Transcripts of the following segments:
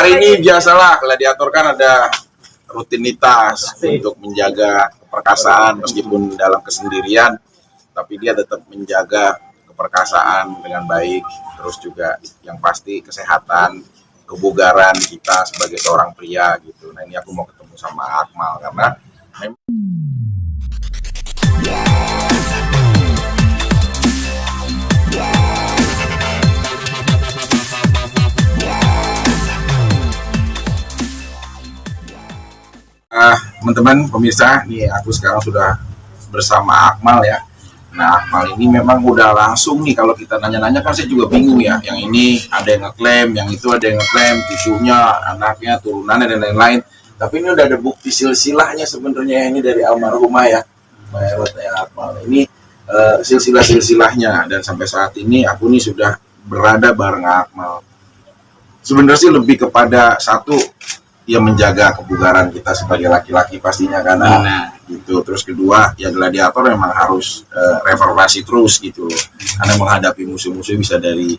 Hari ini biasalah gladiator kan ada rutinitas untuk menjaga keperkasaan meskipun dalam kesendirian, tapi dia tetap menjaga keperkasaan dengan baik. Terus juga yang pasti kesehatan, kebugaran kita sebagai seorang pria gitu. Nah ini aku mau ketemu sama Akmal karena teman-teman pemirsa, nih aku sekarang sudah bersama Akmal ya. Nah Akmal ini memang udah langsung nih, kalau kita nanya-nanya kan saya juga bingung ya. Yang ini ada yang ngeklaim, yang itu ada yang ngeklaim, cucunya, anaknya, turunannya dan lain-lain. Tapi ini udah ada bukti silsilahnya sebenarnya, ini dari almarhumah ya, Mbak Erot ya Akmal. Ini silsilah-silsilahnya, dan sampai saat ini aku nih sudah berada bareng Akmal. Sebenarnya sih lebih kepada satu, ya menjaga kebugaran kita sebagai laki-laki pastinya karena gitu. Terus kedua ya gladiator memang harus reformasi terus gitu loh, karena menghadapi musuh-musuh bisa dari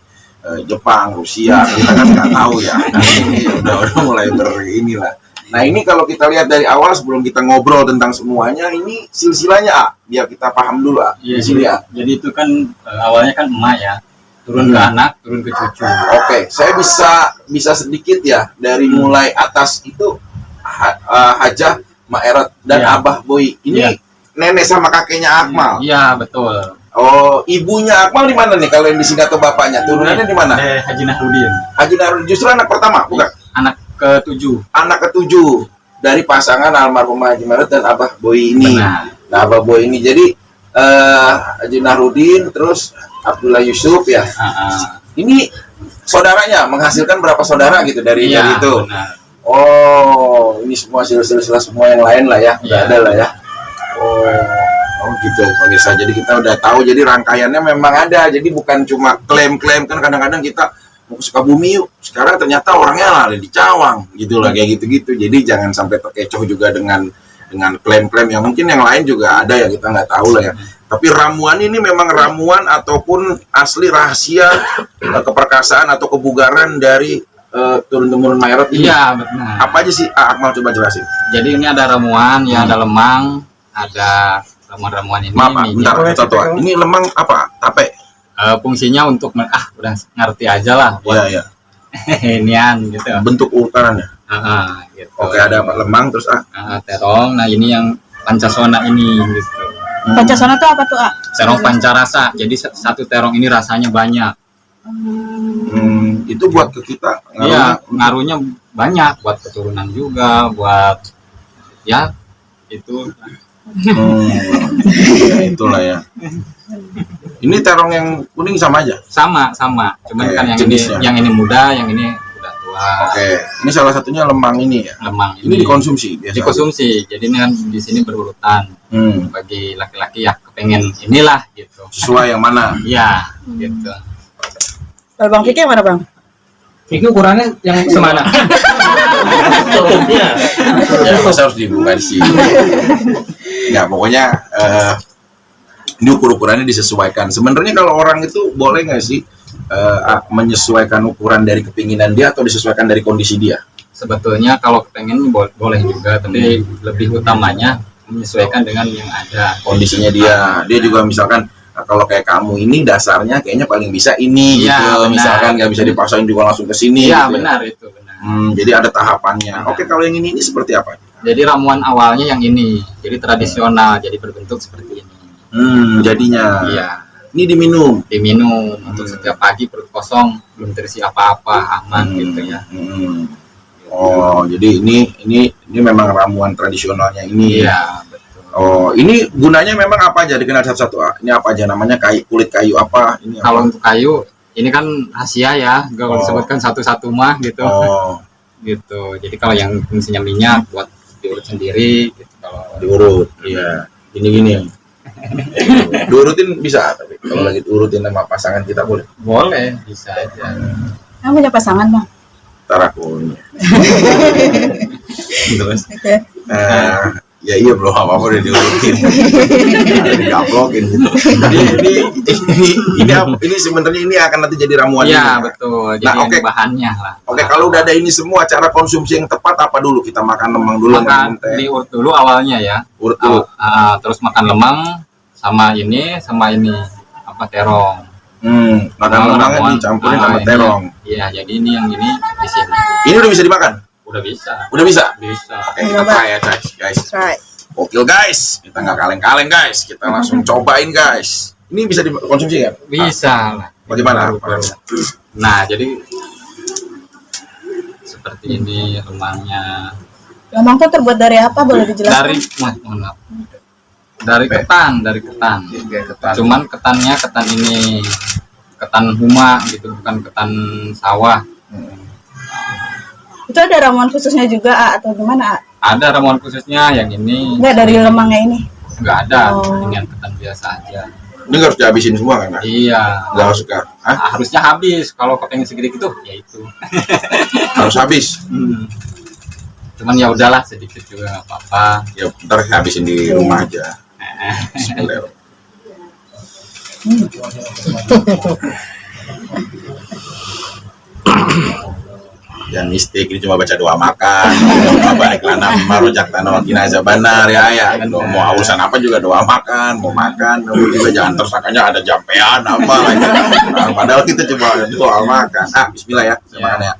Jepang, Rusia, kita kan nggak tahu ya. Nah, ini udah mulai inilah. Nah ini kalau kita lihat dari awal sebelum kita ngobrol tentang semuanya, ini silsilahnya biar kita paham dulu Iya, jadi itu kan awalnya kan emak ya, turun ke anak, turun ke cucu. Oke, saya bisa sedikit ya dari mulai atas itu Hajah Maerot dan Abah Boy. Ini nenek sama kakeknya Akmal. Iya, betul. Oh, ibunya Akmal di mana nih kalau yang di sini atau bapaknya? Turunannya di mana? Haji Nahrudin. Haji Nahrudin justru anak pertama, bukan? Anak ke-7. Anak ke-7 dari pasangan almarhum Haji Maerot dan Abah Boy ini. Benar. Nah, Abah Boy ini jadi Haji Nahrudin terus Abdullah Yusuf ya. Ini saudaranya menghasilkan berapa saudara gitu dari itu. Benar. Oh, ini semua silsilah semua yang lain lah ya, udah ada lah ya. Oh gitu pemirsa. Jadi kita udah tahu. Jadi rangkaiannya memang ada. Jadi bukan cuma klaim-klaim, kan kadang-kadang kita mau ke Sukabumi yuk. Sekarang ternyata orangnya ada di Cawang, gitulah kayak gitu-gitu. Jadi jangan sampai terkecoh juga dengan klaim-klaim yang mungkin yang lain juga ada ya, kita nggak tahu lah ya. Tapi ramuan ini memang ramuan ataupun asli rahasia keperkasaan atau kebugaran dari turun-temurun Maerot ini. Iya, benar. Apa aja sih? Akmal coba jelasin. Jadi ini ada ramuan, ya ada lemang, ada ramuan-ramuan ini. Maaf, bentar, satu. Ini lemang apa? Tape? Fungsinya untuk udah ngerti aja lah. Iya. Inian gitu. Bentuk urutanannya. Gitu. Oke, ada apa? Lemang terus terong. Nah ini yang pancasona ini gitu. Pancasona itu apa tuh, Terong pancarasa. Jadi satu terong ini rasanya banyak. Itu buat ke kita. Iya, ngaruhnya banyak buat keturunan juga, buat ya itu. Ya, itulah ya. Ini terong yang kuning sama aja? Sama. Cuman kan yang ini muda, yang ini udah tua. Oke. Ini salah satunya lemang ini ya. Lemang ini dikonsumsi biasa. Dikonsumsi. Jadi ini kan di sini berurutan. Bagi laki-laki ya kepengen inilah gitu. Sesuai yang mana? Iya, gitu. Kalau Bang Fikri yang mana, Bang? Fikri ukurannya yang semana? Ya, masa harus dibuka di sini. Ya, pokoknya ini ukurannya disesuaikan. Sebenarnya kalau orang itu boleh nggak sih menyesuaikan ukuran dari kepinginan dia atau disesuaikan dari kondisi dia? Sebetulnya kalau kepengen boleh juga, tapi lebih utamanya menyesuaikan dengan yang ada kondisinya dia. Dia juga misalkan kalau kayak kamu ini dasarnya kayaknya paling bisa ini gitu. Benar. Misalkan nggak bisa dipaksain juga langsung ke sini. Iya, gitu. Benar itu benar. Jadi ada tahapannya. Benar. Oke, kalau yang ini seperti apa? Jadi ramuan awalnya yang ini, jadi tradisional, jadi berbentuk seperti ini. Jadinya. Iya. Ini diminum untuk setiap pagi perut kosong, belum terisi apa-apa, aman gitu ya. Oh, jadi ini memang ramuan tradisionalnya ini. Iya, betul. Oh, ini gunanya memang apa aja, dikenal satu-satu? Ini apa aja namanya, kulit kayu apa? Ini kalau apa? Untuk kayu, ini kan rahasia ya, gak disebutkan satu-satu mah gitu. Gitu. Jadi kalau yang fungsinya minyak buat diurut sendiri gitu, kalau diurut. Iya. Gini. Diurutin bisa, tapi kalau lagi diurutin sama pasangan kita boleh? Boleh, bisa aja. Kamu punya pasangan, Bang? Ntar aku ini. Terus Ya iya belum apa-apa udah diurutin. Diuploadin gitu. Jadi ini sebenarnya ini akan nanti jadi ramuan. Iya betul. Jadi Nah, oke. bahannya lah. Oke, kalau udah ada ini semua, cara konsumsi yang tepat apa dulu? Kita makan lemang dulu, Makan minum teh. diurut dulu awalnya ya. Urut dulu. Terus makan lemang sama ini apa terong. Makan lemangnya ramuan. dicampurin sama Ini terong. Iya, jadi ini yang ini di sini. Ini udah bisa dimakan? Udah bisa. Udah bisa? Bisa. Oke, kita try ya guys. Try. Gokil guys, kita nggak kaleng-kaleng guys, kita langsung cobain guys. Ini bisa dikonsumsi ya? Bisa lah. Bagaimana? Baru. Nah, jadi seperti ini lemangnya. Lemang tuh terbuat dari apa? Boleh dijelaskan? Maaf. Dari ketan. Kayak ketan. Cuman ketannya ketan ini ketan huma gitu, bukan ketan sawah. Itu ada ramuan khususnya juga atau gimana? Ada ramuan khususnya yang ini. Enggak dari lemangnya ini. Enggak ada, Oh. ini yang ketan biasa aja. Ini nggak harus dihabisin semua kan? Kak? Iya. Nggak harus Kak? Hah? Harusnya habis. Kalau kepengen segede gitu, ya itu. Harus habis. Cuman ya udahlah sedikit juga nggak apa-apa. Ya ntar habisin di rumah aja. Bismillah. Dan mistik ini cuma baca doa makan, balik lana marojak tanah kinaza benar ya. Mau urusan apa juga doa makan, mau makan, juga jangan tersangkanya ada jampean apa lagi. Nah, padahal kita coba doa makan. Bismillah ya, saya makan ya.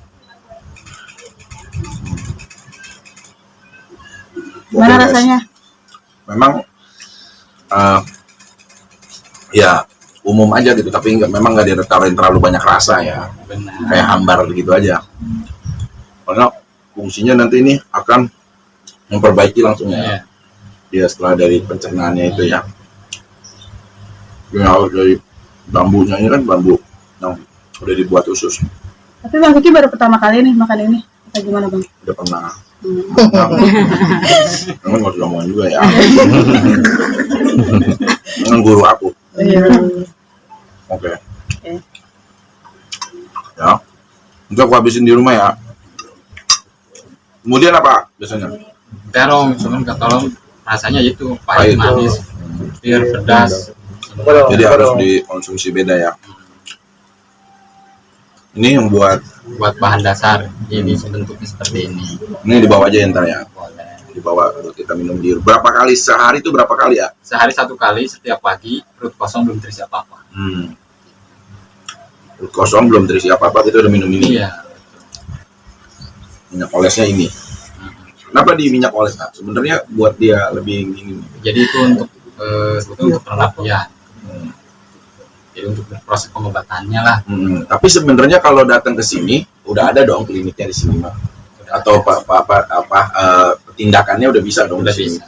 Gimana Oke, guys. rasanya? Memang ya umum aja gitu, tapi memang nggak ditaruhin terlalu banyak rasa ya, Benar. kayak hambar begitu aja. Karena fungsinya nanti ini akan memperbaiki langsung ya. Iya. Dia setelah dari pencernaannya itu ya. Ya harus dari bambunya ini kan bambu yang udah dibuat khusus. Tapi Bang Vicky baru pertama kali nih makan ini. Atau gimana Bang? Udah pernah. Memang nggak sudah mau juga ya. Dengan guru aku. Iya. Oke. Oke. Ya. Untuk aku habisin di rumah ya. Kemudian apa biasanya? Terong, cuman kalau rasanya itu Pahit. pahit manis, biar pedas. Jadi harus dikonsumsi beda ya. Ini yang buat Buat bahan dasar, ini bentuknya seperti ini. ini dibawa aja ya ntar ya. Boleh. Dibawa untuk kita minum di berapa kali sehari itu berapa kali ya? Sehari 1 kali setiap pagi, perut kosong belum terisi apa-apa. Perut kosong belum terisi apa-apa kita udah minum ini. Iya. Minyak olesnya ini. Kenapa di minyak oles? Nah, sebenarnya buat dia lebih ini. Jadi itu untuk sebetulnya untuk penerangan. Jadi untuk proses pengobatannya lah. Tapi sebenarnya kalau datang ke sini udah ada dong kliniknya di sini mah. Atau tindakannya udah bisa dong Udah di sini. bisa.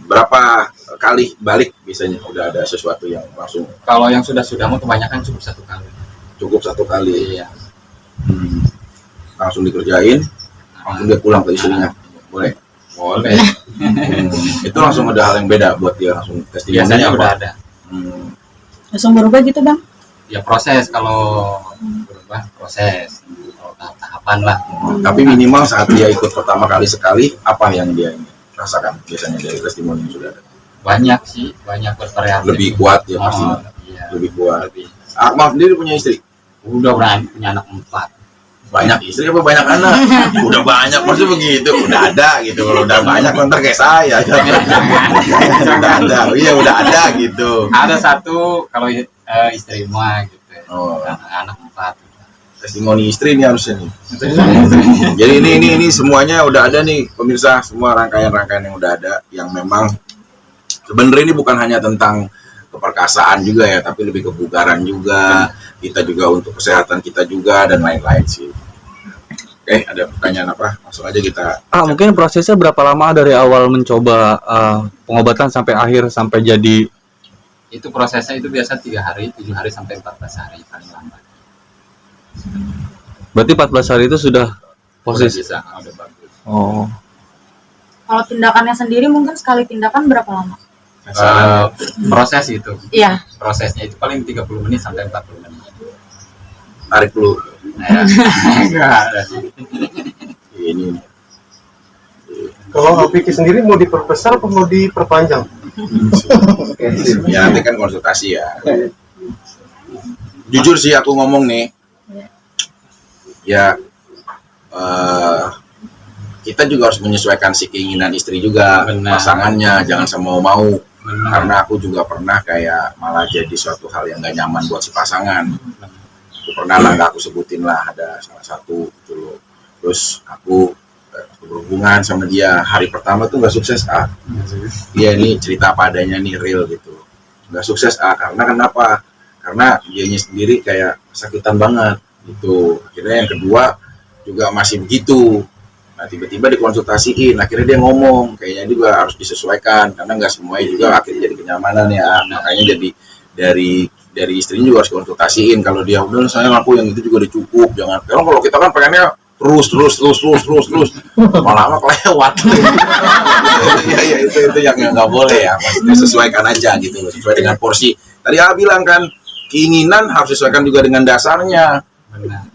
Berapa kali balik biasanya udah ada sesuatu yang langsung Kalau yang sudah mau kebanyakan cukup 1 kali. cukup 1 kali. Iya. Langsung dikerjain, langsung dia pulang ke istrinya. Boleh. Boleh. Itu langsung ada hal yang beda buat dia langsung testimoninya Biasanya apa? udah ada. Langsung berubah gitu Bang? Ya proses kalau berubah proses. Kalau tahapan lah. Tapi minimal saat dia ikut pertama kali sekali, apa yang dia rasakan biasanya dari testimoni yang sudah ada? Banyak sih, banyak bervariasi. Lebih kuat ya pasti. Iya. Lebih kuat. Lebih. Akmal sendiri punya istri? Udah berani punya anak 4. Banyak istri apa banyak anak? Udah banyak maksudnya begitu. Udah ada gitu. Kalau udah banyak ntar kayak saya. Udah ada. Iya udah ada gitu. Ada 1 kalau istri mah gitu. Oh. Anak 4. Testimoni istri ini harusnya nih. Jadi ini semuanya udah ada nih pemirsa, semua rangkaian-rangkaian yang udah ada yang memang sebenarnya ini bukan hanya tentang keperkasaan juga ya, tapi lebih kebugaran juga, kita juga untuk kesehatan kita juga dan lain-lain sih. Oke, ada pertanyaan apa? Langsung aja kita. Mungkin prosesnya berapa lama dari awal mencoba pengobatan sampai akhir sampai jadi? Itu prosesnya itu biasa 3 hari, 7 hari sampai 14 hari paling lambat. Berarti 14 hari itu sudah Udah posisi. bisa, udah bagus. Oh. Kalau tindakannya sendiri mungkin sekali tindakan berapa lama? Proses itu, Iya. prosesnya itu paling 30 menit sampai 40 menit. Tarik dulu. Nah, ya. Enggak ada sih. Ini. Kalau Vicky sendiri mau diperbesar atau mau diperpanjang? Ya nanti kan konsultasi ya. Jujur sih aku ngomong nih, ya kita juga harus menyesuaikan si keinginan istri juga, Benar. pasangannya, jangan semau-mau. Benar. Karena aku juga pernah kayak malah jadi suatu hal yang gak nyaman buat si pasangan. Aku pernah lah, gak aku sebutin lah, ada salah satu gitu loh. Terus aku berhubungan sama dia, hari pertama tuh gak sukses. Iya ini cerita apa adanya nih, real gitu. Gak sukses karena kenapa? Karena dianya sendiri kayak sakitan banget gitu. Akhirnya yang kedua juga masih begitu. Nah tiba-tiba dikonsultasiin, akhirnya dia ngomong kayaknya juga harus disesuaikan karena nggak semuanya juga akhirnya jadi kenyamanan ya. Makanya jadi dari istrinya juga harus konsultasiin. Kalau dia udah sayang aku yang itu juga udah cukup, jangan. Karena kalau kita kan pengennya terus lama-lama kelewat. Ya itu yang nggak boleh ya. Maksudnya sesuaikan aja gitu loh, sesuai dengan porsi. Tadi bilang kan keinginan harus sesuaikan juga dengan dasarnya. Benar.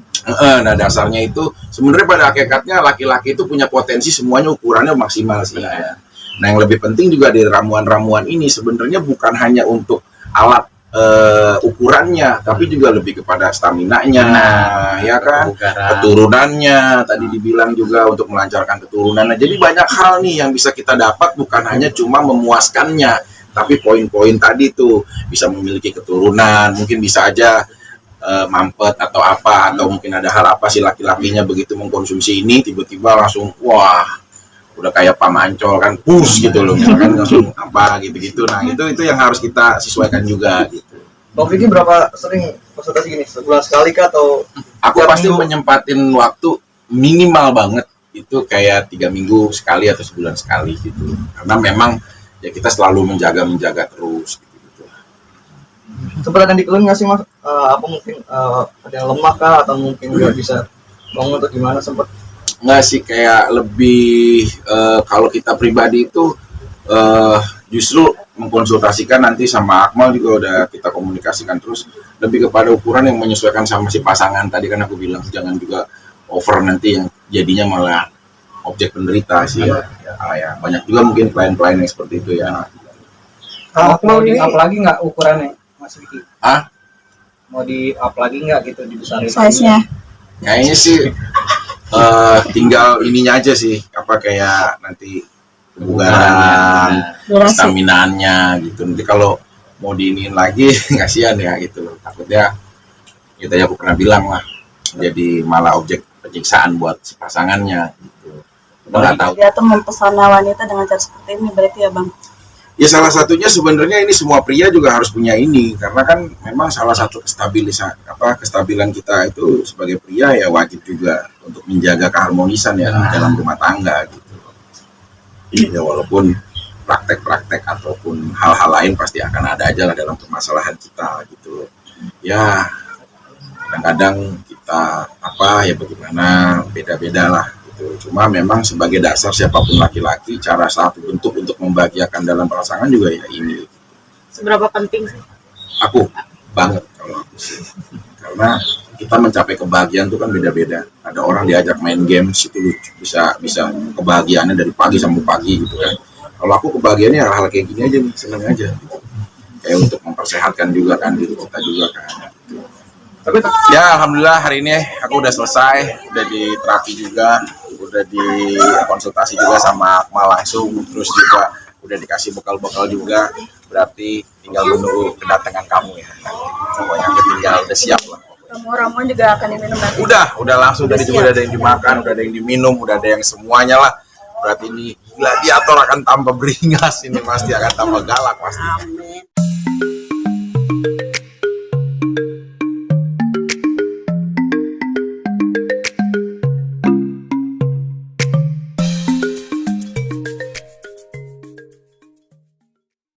Nah dasarnya itu sebenarnya pada hakikatnya laki-laki itu punya potensi semuanya ukurannya maksimal sih ya. Nah yang lebih penting juga di ramuan-ramuan ini sebenarnya bukan hanya untuk alat ukurannya, tapi juga lebih kepada staminanya, ya kan, keturunannya. Tadi dibilang juga untuk melancarkan keturunannya. Jadi banyak hal nih yang bisa kita dapat, bukan hanya cuma memuaskannya, tapi poin-poin tadi tuh bisa memiliki keturunan, mungkin bisa aja mampet atau apa, atau mungkin ada hal apa si laki-lakinya begitu mengkonsumsi ini tiba-tiba langsung wah udah kayak Pak Mancol kan push gitu loh, misalkan langsung apa gitu-gitu. Nah itu yang harus kita sesuaikan juga gitu. Bang Vicky berapa sering konsultasi gini? Sebulan sekali kah atau? Aku pasti menyempatin waktu minimal banget itu kayak 3 minggu sekali atau sebulan sekali gitu, karena memang ya kita selalu menjaga terus gitu. Sempat ada yang dikeluhin nggak sih mas? Apa mungkin ada yang lemah kah atau mungkin nggak bisa bangun atau gimana sempat? Nggak sih, kayak lebih kalau kita pribadi itu justru mengkonsultasikan nanti sama Akmal juga udah kita komunikasikan terus, lebih kepada ukuran yang menyesuaikan sama si pasangan. Tadi kan aku bilang jangan juga over nanti yang jadinya malah objek penderita sih ya. Banyak juga mungkin klien-klien yang seperti itu ya. Mau di up lagi nggak ukurannya Mas Vicky? Mau di up lagi nggak gitu dibesarin? Size-nya. Kayaknya sih tinggal ininya aja sih, apa kayak nanti kebugaran, staminanya gitu. Nanti kalau mau diinin lagi kasihan ya gitu. Takutnya kita ya aku pernah bilang lah jadi malah objek penyiksaan buat si pasangannya gitu. Kita nggak tahu. Dia tuh mempesona wanita dengan cara seperti ini berarti ya bang? Ya salah satunya sebenarnya ini semua pria juga harus punya ini, karena kan memang salah satu kestabilan kita itu sebagai pria ya wajib juga untuk menjaga keharmonisan ya dalam rumah tangga gitu. Ya walaupun praktek-praktek ataupun hal-hal lain pasti akan ada aja lah dalam permasalahan kita gitu. Ya kadang-kadang kita ya bagaimana beda-beda lah. Cuma memang sebagai dasar siapapun laki-laki, cara satu bentuk untuk membahagiakan dalam pasangan juga ya ini. Seberapa penting sih? Aku banget kalau aku sih. Karena kita mencapai kebahagiaan itu kan beda-beda. Ada orang diajak main games itu bisa kebahagiaannya dari pagi sampai pagi gitu kan. Kalau aku kebahagiaannya hal-hal kayak gini aja nih, seneng aja. Kayak untuk mempersehatkan juga kan diri kita juga kan. Tapi ya alhamdulillah hari ini aku udah selesai, udah di terapi juga, udah di konsultasi juga sama Akmal langsung, terus juga udah dikasih bekal-bekal juga, berarti tinggal menunggu kedatangan kamu ya. Pokoknya tinggal udah siap lah. Ramuan juga akan diminum nanti. Udah langsung dari juga ada yang dimakan, udah ada yang diminum, udah ada yang semuanya lah. Berarti ini gladiator akan tambah beringas, ini pasti akan tambah galak pasti. Amin.